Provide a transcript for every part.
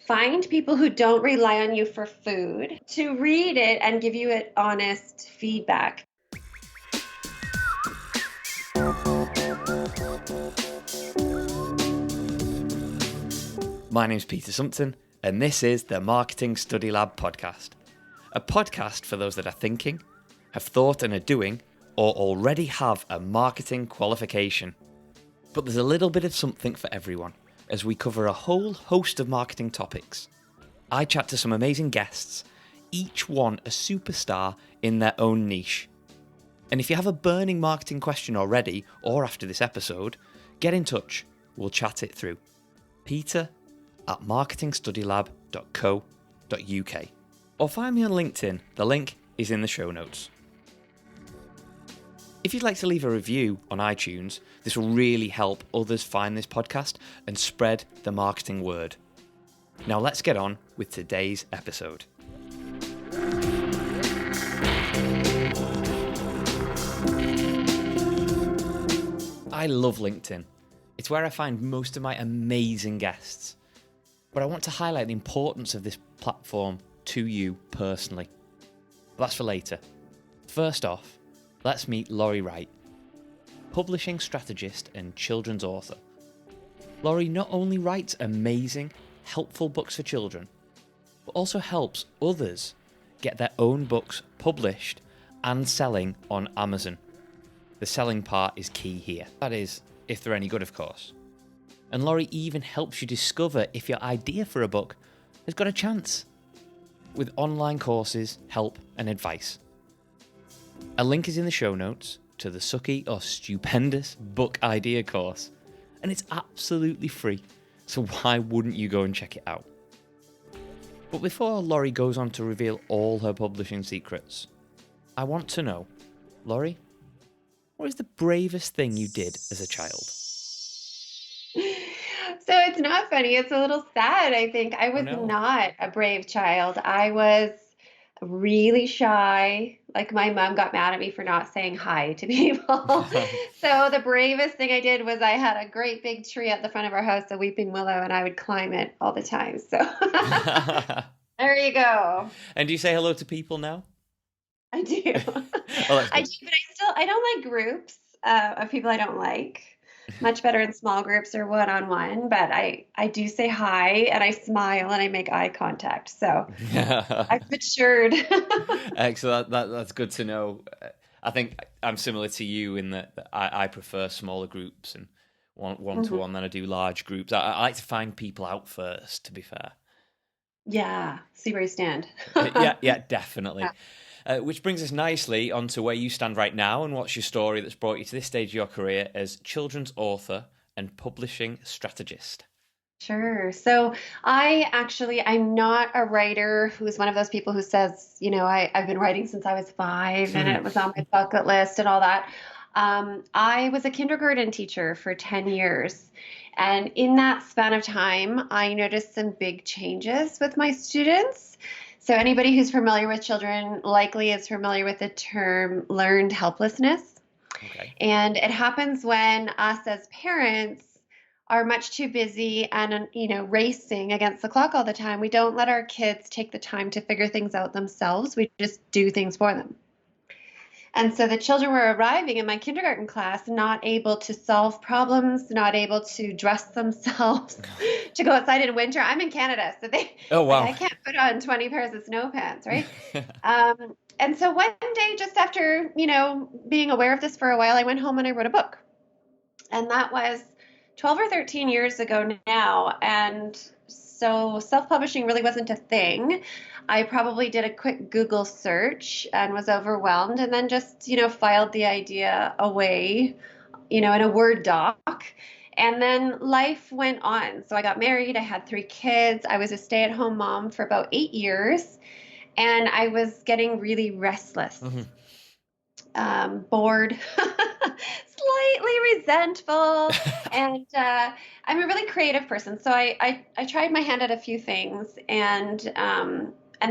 Find people who don't rely on you for food to read it and give you an honest feedback. My name's Peter Sumpton, and this is the Marketing Study Lab podcast. A podcast for those that are thinking, have thought and are doing, or already have a marketing qualification. But there's a little bit of something for everyone, as we cover a whole host of marketing topics. I chat to some amazing guests, each one a superstar in their own niche. And if you have a burning marketing question already, or after this episode, get in touch. We'll chat it through. peter@marketingstudylab.co.uk, or find me on LinkedIn. The link is in the show notes. If you'd like to leave a review on iTunes, this will really help others find this podcast and spread the marketing word. Now let's get on with today's episode. I love LinkedIn. It's where I find most of my amazing guests. But I want to highlight the importance of this platform to you personally. But that's for later. First off, let's meet Laurie Wright, publishing strategist and children's author. Laurie not only writes amazing, helpful books for children, but also helps others get their own books published and selling on Amazon. The selling part is key here. That is, if they're any good, of course. And Laurie even helps you discover if your idea for a book has got a chance, with online courses, help and advice. A link is in the show notes to the sucky or stupendous book idea course, and it's absolutely free, so why wouldn't you go and check it out? But before Laurie goes on to reveal all her publishing secrets, I want to know, Laurie, what is the bravest thing you did as a child? So it's not funny. It's a little sad, I think. I was not a brave child. I was really shy. Like my mom got mad at me for not saying hi to people. So the bravest thing I did was I had a great big tree at the front of our house, a weeping willow, and I would climb it all the time. So there you go. And do you say hello to people now? I do. Oh, I do, but I don't like groups of people I don't like. Much better in small groups or one-on-one, but I do say hi and I smile and I make eye contact. So I've matured. Excellent. That's good to know. I think I'm similar to you in that I prefer smaller groups and one-to-one than I do large groups. I like to find people out first, to be fair. Yeah, see where you stand. Yeah, definitely. Which brings us nicely onto where you stand right now and what's your story that's brought you to this stage of your career as children's author and publishing strategist. Sure. So I'm not a writer who's one of those people who says, I've been writing since I was 5 and it was on my bucket list and all that. I was a kindergarten teacher for 10 years. And in that span of time, I noticed some big changes with my students. So anybody who's familiar with children likely is familiar with the term learned helplessness. Okay. And it happens when us as parents are much too busy and, racing against the clock all the time. We don't let our kids take the time to figure things out themselves. We just do things for them. And so the children were arriving in my kindergarten class, not able to solve problems, not able to dress themselves, to go outside in winter. I'm in Canada, so I can't put on 20 pairs of snow pants, right? And so one day, just after, being aware of this for a while, I went home and I wrote a book. And that was 12 or 13 years ago now. And so self-publishing really wasn't a thing. I probably did a quick Google search and was overwhelmed and then just, filed the idea away, in a Word doc. And then life went on. So I got married. I had 3 kids. I was a stay-at-home mom for about 8 years. And I was getting really restless, bored, slightly resentful. And I'm a really creative person. So I tried my hand at a few things and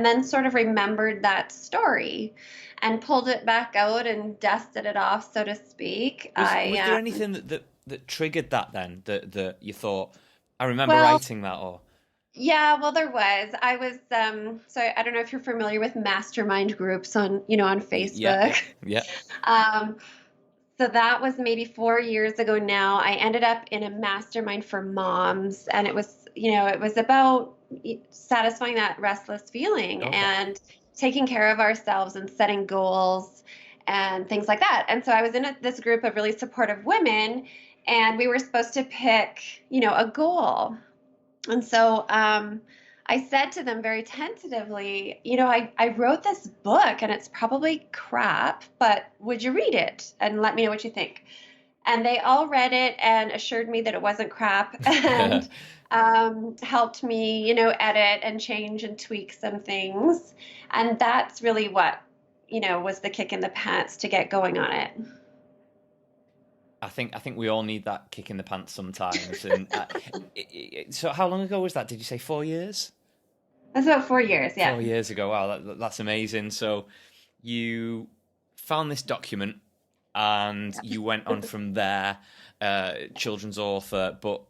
then sort of remembered that story and pulled it back out and dusted it off, so to speak. Was there anything that triggered that then, that you thought, I remember writing that? Or Yeah, well, there was. I was so I don't know if you're familiar with mastermind groups on, on Yeah, Facebook. yeah. Um, so that was maybe 4 years ago now. I ended up in a mastermind for moms, and it was, it was about satisfying that restless feeling Okay. and taking care of ourselves and setting goals and things like that. And so I was in this group of really supportive women, and we were supposed to pick, a goal. And so I said to them very tentatively, I wrote this book and it's probably crap, but would you read it and let me know what you think? And they all read it and assured me that it wasn't crap and helped me, edit and change and tweak some things. And that's really what, was the kick in the pants to get going on it. I think we all need that kick in the pants sometimes. And so, how long ago was that? Did you say 4 years? That's about 4 years, yeah. 4 years ago. Wow, that's amazing. So, you found this document, and you went on from there, children's author. But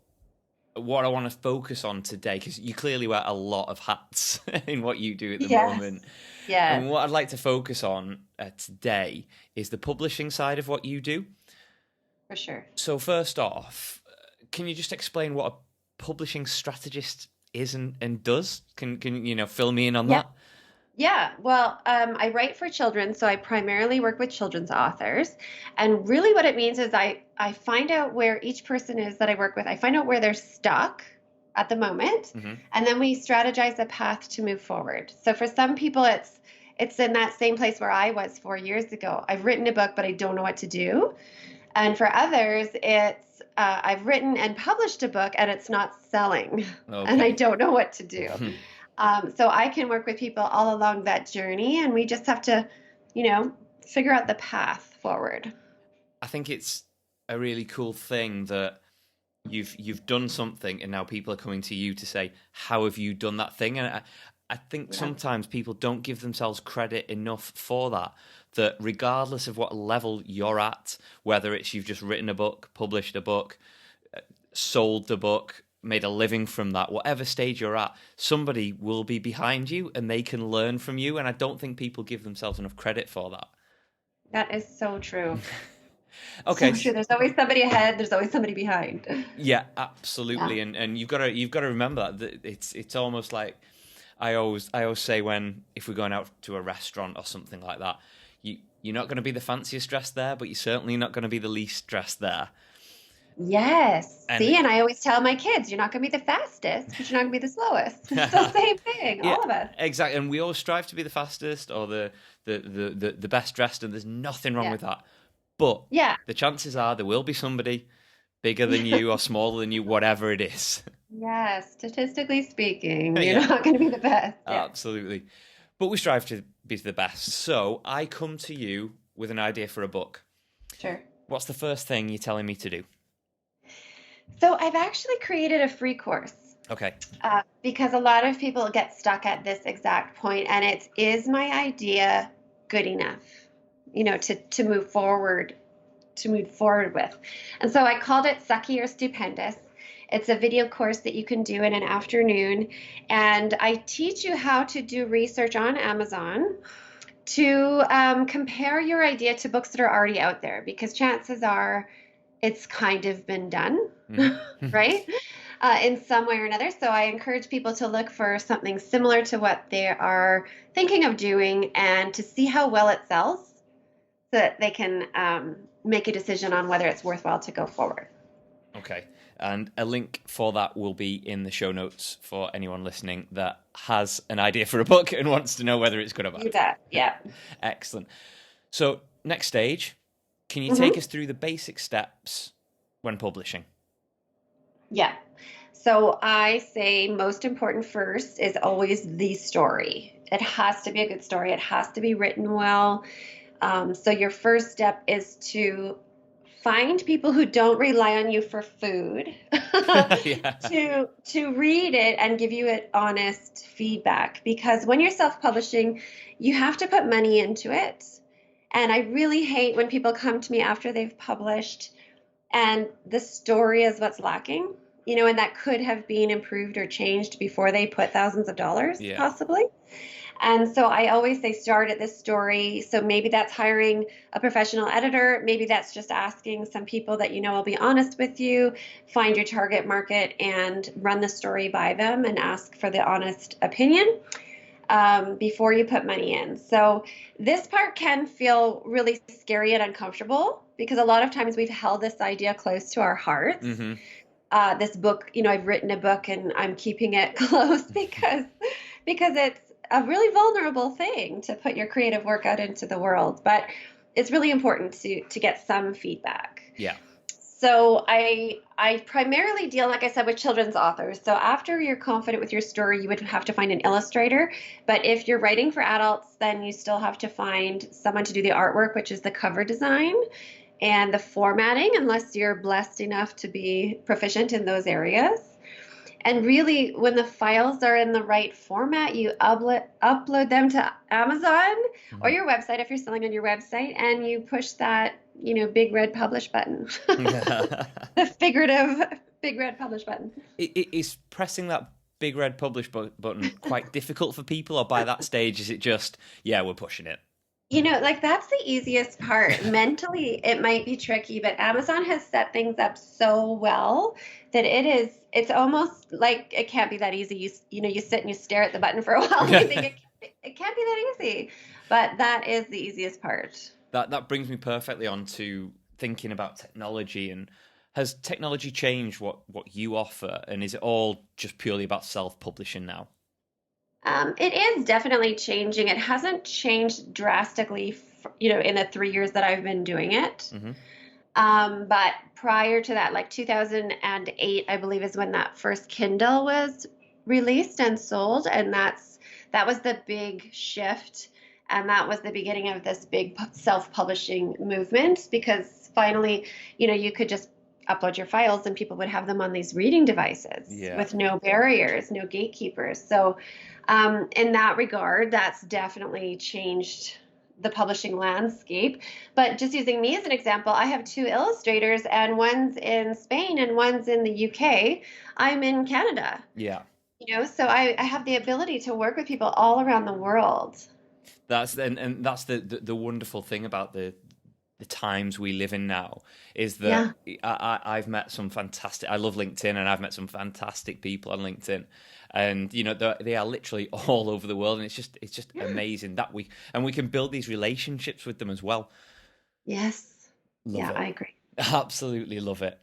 what I want to focus on today, because you clearly wear a lot of hats in what you do at the Yes. moment. Yes. And what I'd like to focus on today is the publishing side of what you do. For sure. So first off, can you just explain what a publishing strategist is and does? Can fill me in on Yeah. that? Yeah, well, I write for children, so I primarily work with children's authors. And really, what it means is I find out where each person is that I work with. I find out where they're stuck at the moment, Mm-hmm. and then we strategize a path to move forward. So for some people, it's in that same place where I was 4 years ago. I've written a book, but I don't know what to do. And for others, it's I've written and published a book, and it's not selling, and I Okay. don't know what to do. So I can work with people all along that journey, and we just have to, figure out the path forward. I think it's a really cool thing that you've done something, and now people are coming to you to say, "How have you done that thing?" And I think Yeah. sometimes people don't give themselves credit enough for that. That regardless of what level you're at, whether it's you've just written a book, published a book, sold the book, made a living from that, whatever stage you're at, somebody will be behind you and they can learn from you. And I don't think people give themselves enough credit for that. That is so true. Okay. So true. There's always somebody ahead. There's always somebody behind. Yeah, Yeah. absolutely. And you've got to remember that it's almost like I always say, when if we're going out to a restaurant or something like that, you're not going to be the fanciest dressed there, but you're certainly not going to be the least dressed there. Yes. And See, and I always tell my kids, you're not going to be the fastest, but you're not going to be the slowest. It's the same thing, yeah, all of us. exactly. And we always strive to be the fastest or the best dressed, and there's nothing wrong Yeah. with that. But Yeah. the chances are there will be somebody bigger than you or smaller than you, whatever it is. Yes. Statistically speaking, you're Yeah, not going to be the best. Yeah. absolutely. But we strive to be the best. So I come to you with an idea for a book. Sure. What's the first thing you're telling me to do? So I've actually created a free course. Okay. Because a lot of people get stuck at this exact point, and it is my idea good enough, to move forward, with. And so I called it Sucky or Stupendous. It's a video course that you can do in an afternoon, and I teach you how to do research on Amazon to compare your idea to books that are already out there, because chances are it's kind of been done, Mm-hmm. right? In some way or another. So I encourage people to look for something similar to what they are thinking of doing and to see how well it sells so that they can make a decision on whether it's worthwhile to go forward. Okay. And a link for that will be in the show notes for anyone listening that has an idea for a book and wants to know whether it's good or bad. You bet. Yeah. Excellent. So, next stage, can you take us through the basic steps when publishing? Yeah. So I say most important first is always the story. It has to be a good story. It has to be written well. So your first step is to find people who don't rely on you for food Yeah. to read it and give you an honest feedback. Because when you're self-publishing, you have to put money into it. And I really hate when people come to me after they've published and the story is what's lacking. and that could have been improved or changed before they put thousands of dollars, Yeah. possibly. And so I always say start at this story. So maybe that's hiring a professional editor. Maybe that's just asking some people that will be honest with you, find your target market and run the story by them and ask for the honest opinion before you put money in. So this part can feel really scary and uncomfortable because a lot of times we've held this idea close to our hearts. Mm-hmm. This book, I've written a book and I'm keeping it close because it's a really vulnerable thing to put your creative work out into the world. But it's really important to get some feedback. Yeah. So I primarily deal, like I said, with children's authors. So after you're confident with your story, you would have to find an illustrator. But if you're writing for adults, then you still have to find someone to do the artwork, which is the cover design and the formatting, unless you're blessed enough to be proficient in those areas. And really, when the files are in the right format, you upload them to Amazon or your website if you're selling on your website, and you push that, big red publish button. The figurative big red publish button. Is pressing that big red publish button quite difficult for people, or by that stage is it just, yeah, we're pushing it? That's the easiest part. Mentally, it might be tricky, but Amazon has set things up so well that it's almost like it can't be that easy. You sit and you stare at the button for a while and you think it can't be that easy, but that is the easiest part. That brings me perfectly on to thinking about technology. And has technology changed what you offer, and is it all just purely about self-publishing now? It is definitely changing. It hasn't changed drastically, in the 3 years that I've been doing it. Mm-hmm. But prior to that, like 2008, I believe is when that first Kindle was released and sold. And that was the big shift. And that was the beginning of this big self-publishing movement, because finally, you could just upload your files and people would have them on these reading devices with no barriers, no gatekeepers. So in that regard, that's definitely changed the publishing landscape. But just using me as an example, I have two illustrators, and one's in Spain and one's in the UK. I'm in Canada. Yeah. So I have the ability to work with people all around the world. That's the wonderful thing about the times we live in now, is that I've met some fantastic, I love LinkedIn, and I've met some fantastic people on LinkedIn, and they are literally all over the world, and it's just amazing that we can build these relationships with them as well. Yes. Love it. I agree. Absolutely love it.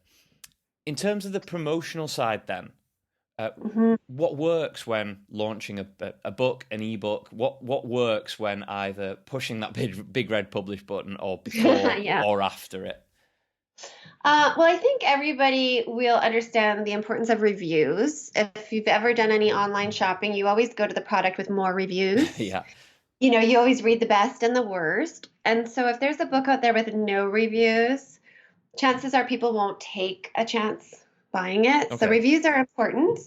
In terms of the promotional side then, what works when launching a book, an ebook? What works when either pushing that big red publish button or before or after it? Well, I think everybody will understand the importance of reviews. If you've ever done any online shopping, you always go to the product with more reviews. Yeah. You always read the best and the worst. And so if there's a book out there with no reviews, chances are people won't take a chance buying it. Okay. So reviews are important.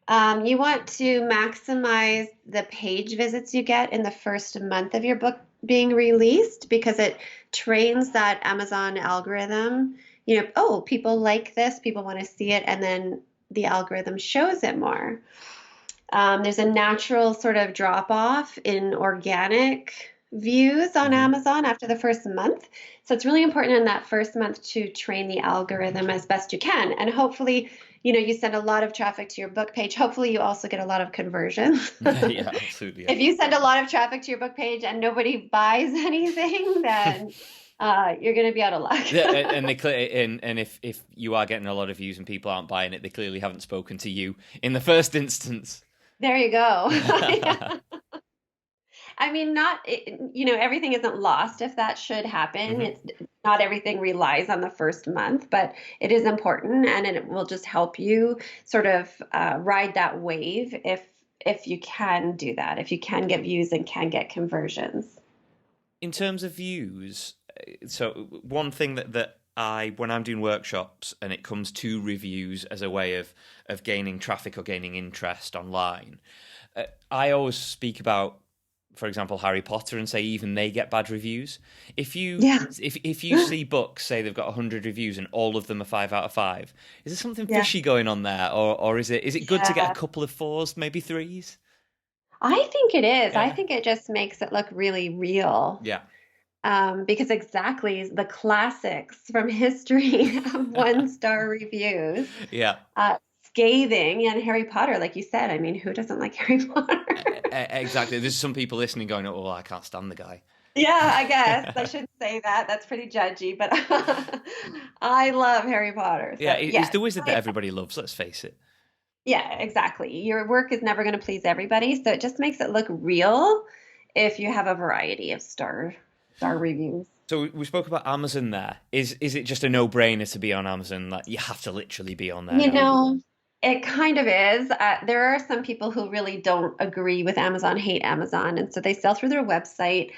You want to maximize the page visits you get in the first month of your book being released, because it trains that Amazon algorithm. People like this, people want to see it, and then the algorithm shows it more. There's a natural sort of drop off in organic views on Amazon after the first month. So it's really important in that first month to train the algorithm as best you can. And hopefully, you send a lot of traffic to your book page. Hopefully you also get a lot of conversions. Yeah, absolutely. Yeah. If you send a lot of traffic to your book page and nobody buys anything, then you're going to be out of luck. Yeah, and if you are getting a lot of views and people aren't buying it, they clearly haven't spoken to you in the first instance. There you go. I mean, everything isn't lost if that should happen. It's not everything relies on the first month, but it is important, and it will just help you sort of ride that wave if you can do that, if you can get views and can get conversions. In terms of views, so one thing that when I'm doing workshops and it comes to reviews as a way of gaining traffic or gaining interest online, I always speak about for example, Harry Potter, and say even they get bad reviews. If you Yeah. if you see books say they've got 100 reviews and all of them are 5 out of 5, is there something Yeah. fishy going on there, or is it good to get a Yeah. couple of 4s, maybe 3s? I think it is. I Yeah, think it just makes it look really real. yeah, Because exactly the classics from history have one-star reviews, yeah. scathing, and Harry Potter, like you said. I mean, who doesn't like Harry Potter? Exactly. There's some people listening going, "Oh, well, I can't stand the guy." Yeah, I guess I shouldn't say that. That's pretty judgy, but I love Harry Potter. Yeah, So he's yes, the wizard that everybody loves. Let's face it. yeah, exactly. Your work is never going to please everybody, so it just makes it look real if you have a variety of star reviews. So we spoke about Amazon there. Is it just a no-brainer to be on Amazon? Like you have to literally be on there You now. know, it kind of is. There are some people who really don't agree with Amazon, hate Amazon, and so they sell through their website.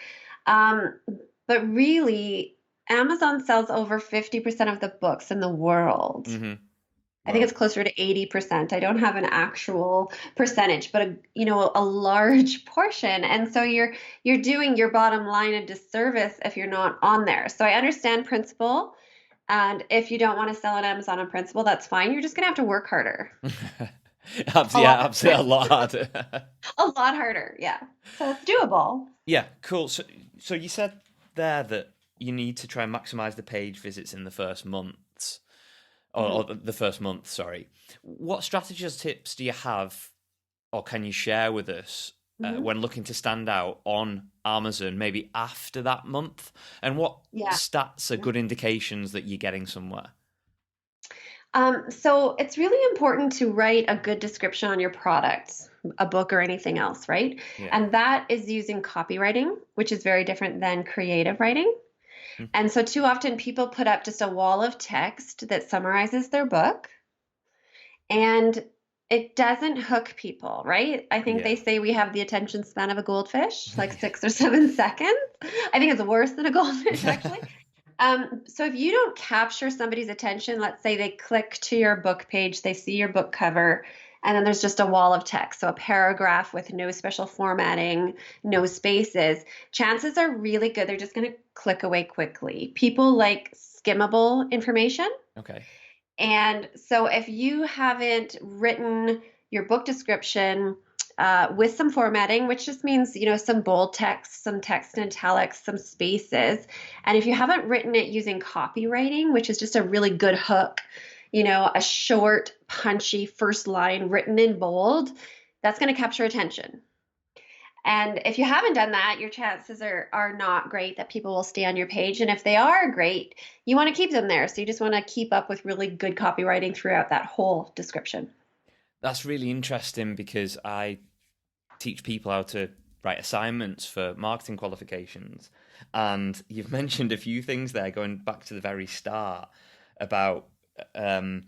Um, but really, Amazon sells over 50% of the books in the world. Mm-hmm. I think Wow. it's closer to 80%. I don't have an actual percentage, but a large portion. And so you're doing your bottom line a disservice if you're not on there. So I understand principle. And if you don't want to sell on Amazon on principle, that's fine. You're just going to have to work harder. A Yeah, lot absolutely, a lot harder. a lot harder. Yeah. So it's doable. Yeah, cool. So you said there that you need to try and maximize the page visits in the first months, or Mhm. the first month. Sorry. What strategies, tips do you have, or can you share with us Mhm. when looking to stand out on Amazon, maybe after that month? And what Yeah. stats are good indications that you're getting somewhere? So it's really important to write a good description on your product, a book or anything else, right? Yeah. And that is using copywriting, which is very different than creative writing. Hmm. And so too often people put up just a wall of text that summarizes their book, and it doesn't hook people, right? I think Yeah. they say we have the attention span of a goldfish, like 6 or 7 seconds. I think it's worse than a goldfish, actually. So if you don't capture somebody's attention, let's say they click to your book page, they see your book cover, and then there's just a wall of text, so a paragraph with no special formatting, no spaces, chances are really good they're just going to click away quickly. People like skimmable information. Okay. And so if you haven't written your book description with some formatting, which just means, some bold text, some text in italics, some spaces. And if you haven't written it using copywriting, which is just a really good hook, a short, punchy first line written in bold, that's going to capture attention. And if you haven't done that, your chances are not great that people will stay on your page. And if they are great, you want to keep them there. So you just want to keep up with really good copywriting throughout that whole description. That's really interesting because I teach people how to write assignments for marketing qualifications. And you've mentioned a few things there, going back to the very start about um,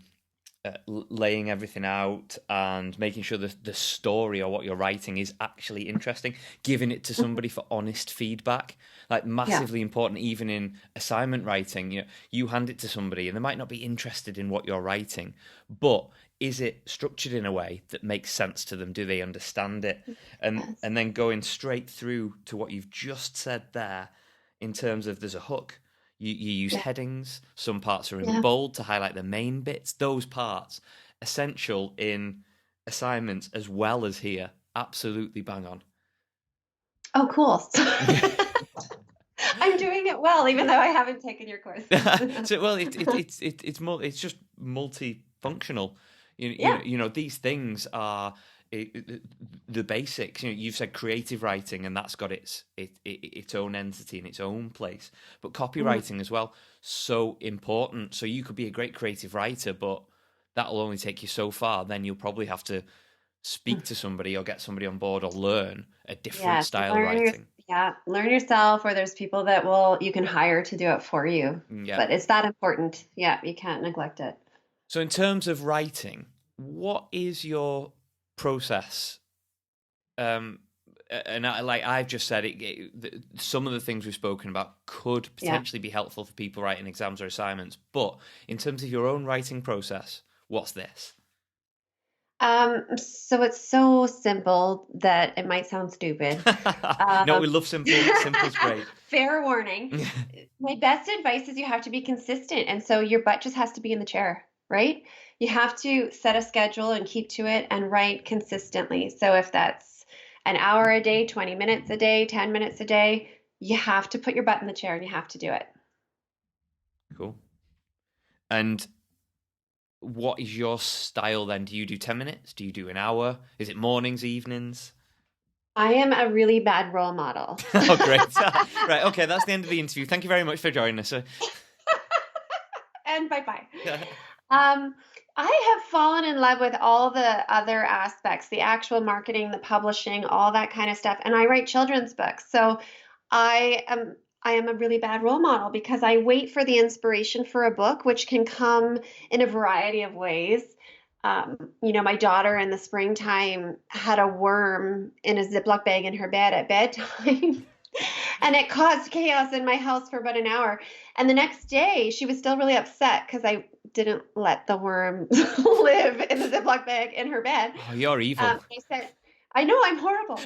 laying everything out and making sure that the story or what you're writing is actually interesting, giving it to somebody for honest feedback, like Yeah. massively important. Even in assignment writing, you hand it to somebody and they might not be interested in what you're writing, but is it structured in a way that makes sense to them? Do they understand it? and Yes. and then going straight through to what you've just said there, in terms of there's a hook. You use Yeah. headings. Some parts are in Yeah. bold to highlight the main bits. Those parts, essential in assignments as well as here. Absolutely bang on. Oh, cool. I'm doing it well, even though I haven't taken your courses. So well, it's just multifunctional. Yeah. These things are the basics. You've said creative writing, and that's got its own entity in its own place. But Mhm. copywriting as well, so important. So you could be a great creative writer, but that'll only take you so far. Then you'll probably have to speak to somebody or get somebody on board or learn a different Yes. style of writing. Learn yourself, or there's people that you can hire to do it for you. Yeah. But it's that important. Yeah, you can't neglect it. So, in terms of writing, what is your process? Um, and like I've just said, some of the things we've spoken about could Yeah. potentially be helpful for people writing exams or assignments. But in terms of your own writing process, what's this? So it's so simple that it might sound stupid. No, we Um, love simple. Simple's great. fair warning. My best advice is you have to be consistent. And so your butt just has to be in the chair, right? You have to set a schedule and keep to it and write consistently. So if that's an hour a day, 20 minutes a day, 10 minutes a day, you have to put your butt in the chair and you have to do it. Cool. And what is your style then? Do you do 10 minutes? Do you do an hour? Is it mornings, evenings? I am a really bad role model. Oh, great. Right, okay, that's the end of the interview. Thank you very much for joining us. And bye-bye. Um, I have fallen in love with all the other aspects, the actual marketing, the publishing, all that kind of stuff. And I write children's books. So I am I am a really bad role model because I wait for the inspiration for a book, which can come in a variety of ways. My daughter in the springtime had a worm in a Ziploc bag in her bed at bedtime. And it caused chaos in my house for about an hour. And the next day, she was still really upset because I didn't let the worm live in the Ziploc bag in her bed. Oh, you're evil. I said, I know I'm horrible.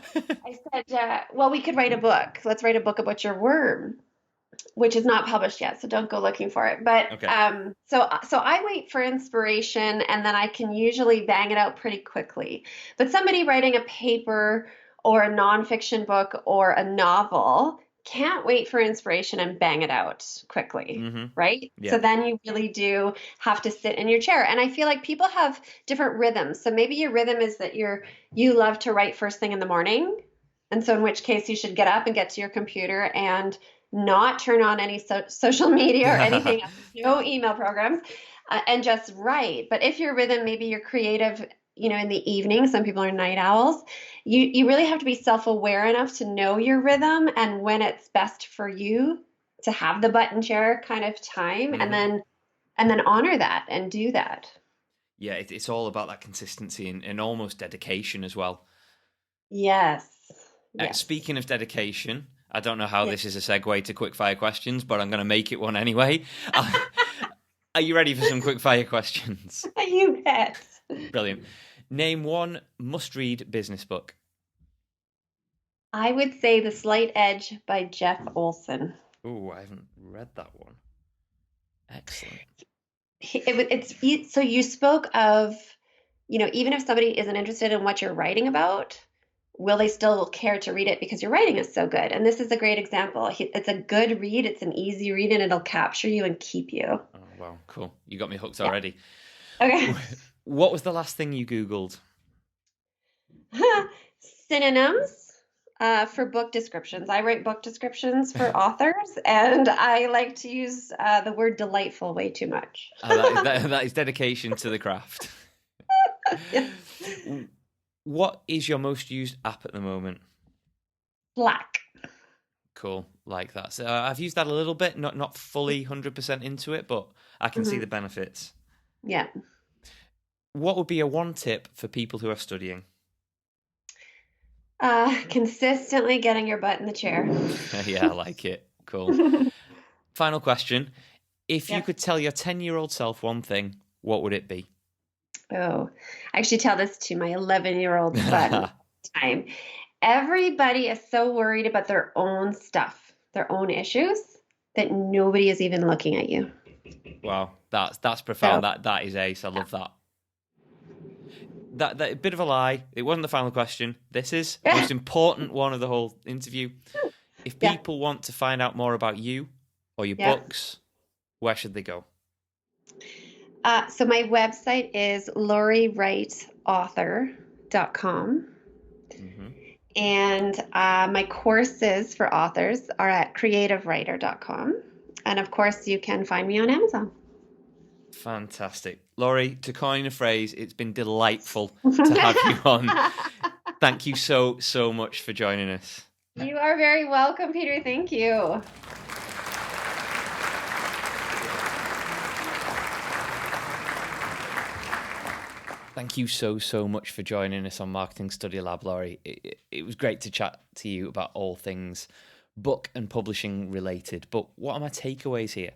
I said, well, we could write a book. Let's write a book about your worm, which is not published yet, so don't go looking for it. But Okay. so I wait for inspiration, and then I can usually bang it out pretty quickly. But somebody writing a paper or a nonfiction book or a novel can't wait for inspiration and bang it out quickly, right? Yeah. So then you really do have to sit in your chair. And I feel like people have different rhythms. So maybe your rhythm is that you love to write first thing in the morning. And so in which case you should get up and get to your computer and not turn on any social media or anything, no email programs, and just write. But if your rhythm, maybe you're creative, in the evening, some people are night owls, you really have to be self-aware enough to know your rhythm and when it's best for you to have the button chair kind of time, and then honor that and do that. Yeah, it's all about that consistency and almost dedication as well. Yes. Yes. Speaking of dedication, I don't know how this is a segue to quickfire questions, but I'm going to make it one anyway. Are you ready for some quickfire questions? You bet. Brilliant. Name one must-read business book. I would say The Slight Edge by Jeff Olson. Oh, I haven't read that one. Excellent. So you spoke of, even if somebody isn't interested in what you're writing about, will they still care to read it because your writing is so good? And this is a great example. It's a good read. It's an easy read, and it'll capture you and keep you. Oh, wow. Cool. You got me hooked already. Okay. What was the last thing you Googled? Synonyms for book descriptions. I write book descriptions for authors, and I like to use the word delightful way too much. That is dedication to the craft. Yes. What is your most used app at the moment? Slack. Cool, like that. So I've used that a little bit, not fully 100% into it, but I can see the benefits. Yeah. What would be a one tip for people who are studying? Consistently getting your butt in the chair. Yeah, I like it. Cool. Final question. If you could tell your 10-year-old self one thing, what would it be? Oh, I actually tell this to my 11-year-old son all the time. Everybody is so worried about their own stuff, their own issues, that nobody is even looking at you. Wow, that's profound. That is ace. I love that. That bit of a lie. It wasn't the final question. This is the most important one of the whole interview. If people want to find out more about you or your books, where should they go? So my website is lauriewrightauthor.com. And my courses for authors are at creativewriter.com. And of course, you can find me on Amazon. Fantastic. Laurie, to coin a phrase, it's been delightful to have you on. Thank you so much for joining us. You are very welcome, Peter. Thank you. Thank you so much for joining us on Marketing Study Lab, Laurie. It was great to chat to you about all things book and publishing related. But what are my takeaways here?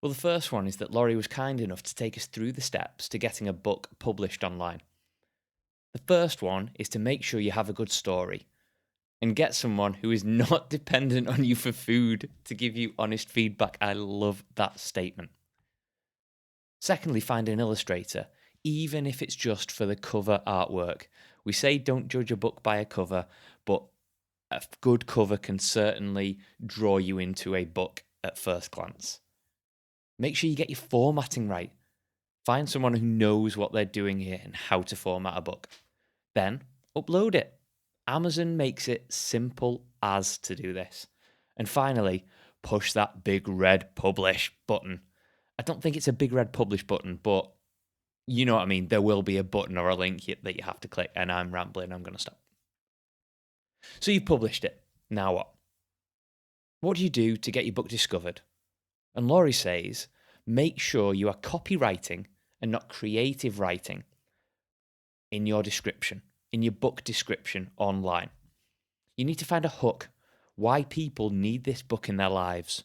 Well, the first one is that Laurie was kind enough to take us through the steps to getting a book published online. The first one is to make sure you have a good story and get someone who is not dependent on you for food to give you honest feedback. I love that statement. Secondly, find an illustrator, even if it's just for the cover artwork. We say don't judge a book by a cover, but a good cover can certainly draw you into a book at first glance. Make sure you get your formatting right. Find someone who knows what they're doing here and how to format a book. Then upload it. Amazon makes it simple as to do this. And finally, push that big red publish button. I don't think it's a big red publish button, but you know what I mean. There will be a button or a link that you have to click, and I'm rambling. I'm going to stop. So you've published it. Now what? What do you do to get your book discovered? And Laurie says, make sure you are copywriting and not creative writing in your description, in your book description online. You need to find a hook, why people need this book in their lives,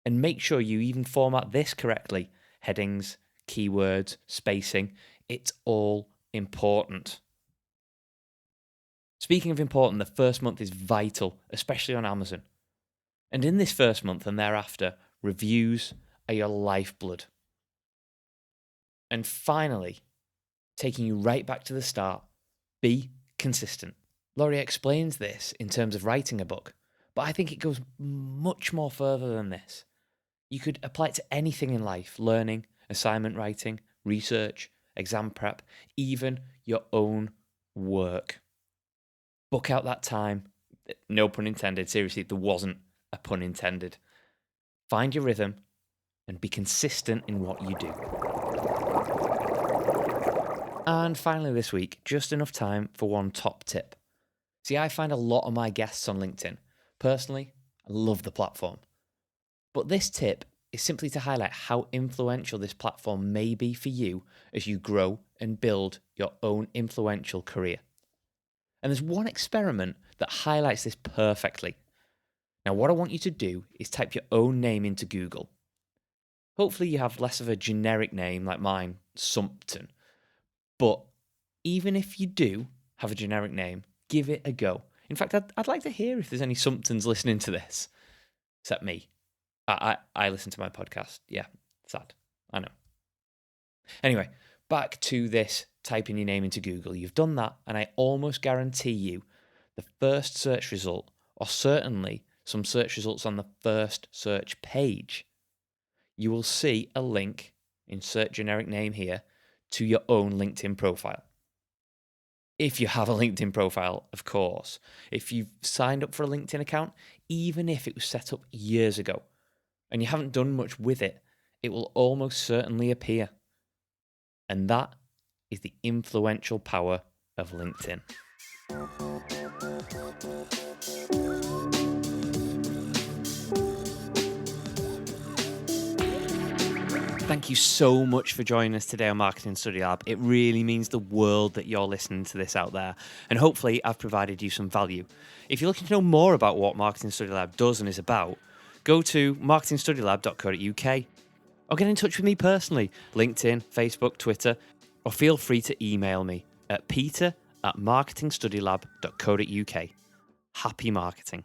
and make sure you even format this correctly. Headings, keywords, spacing, it's all important. Speaking of important, the first month is vital, especially on Amazon. And in this first month and thereafter, reviews are your lifeblood. And finally, taking you right back to the start, be consistent. Laurie explains this in terms of writing a book, but I think it goes much more further than this. You could apply it to anything in life: learning, assignment writing, research, exam prep, even your own work. Book out that time. No pun intended. Seriously, there wasn't a pun intended. Find your rhythm and be consistent in what you do. And finally this week, just enough time for one top tip. See, I find a lot of my guests on LinkedIn. Personally, I love the platform. But this tip is simply to highlight how influential this platform may be for you as you grow and build your own influential career. And there's one experiment that highlights this perfectly. Now, what I want you to do is type your own name into Google. Hopefully you have less of a generic name like mine, Sumpton. But even if you do have a generic name, give it a go. In fact, I'd like to hear if there's any Sumptons listening to this. Except me. I listen to my podcast. Yeah, sad. I know. Anyway, back to this typing your name into Google. You've done that, and I almost guarantee you the first search result, or certainly some search results on the first search page, you will see a link, insert generic name here, to your own LinkedIn profile. If you have a LinkedIn profile, of course. If you've signed up for a LinkedIn account, even if it was set up years ago and you haven't done much with it, it will almost certainly appear. And that is the influential power of LinkedIn. Thank you so much for joining us today on Marketing Study Lab. It really means the world that you're listening to this out there. And hopefully I've provided you some value. If you're looking to know more about what Marketing Study Lab does and is about, go to marketingstudylab.co.uk or get in touch with me personally, LinkedIn, Facebook, Twitter, or feel free to email me at peter@marketingstudylab.co.uk. Happy marketing.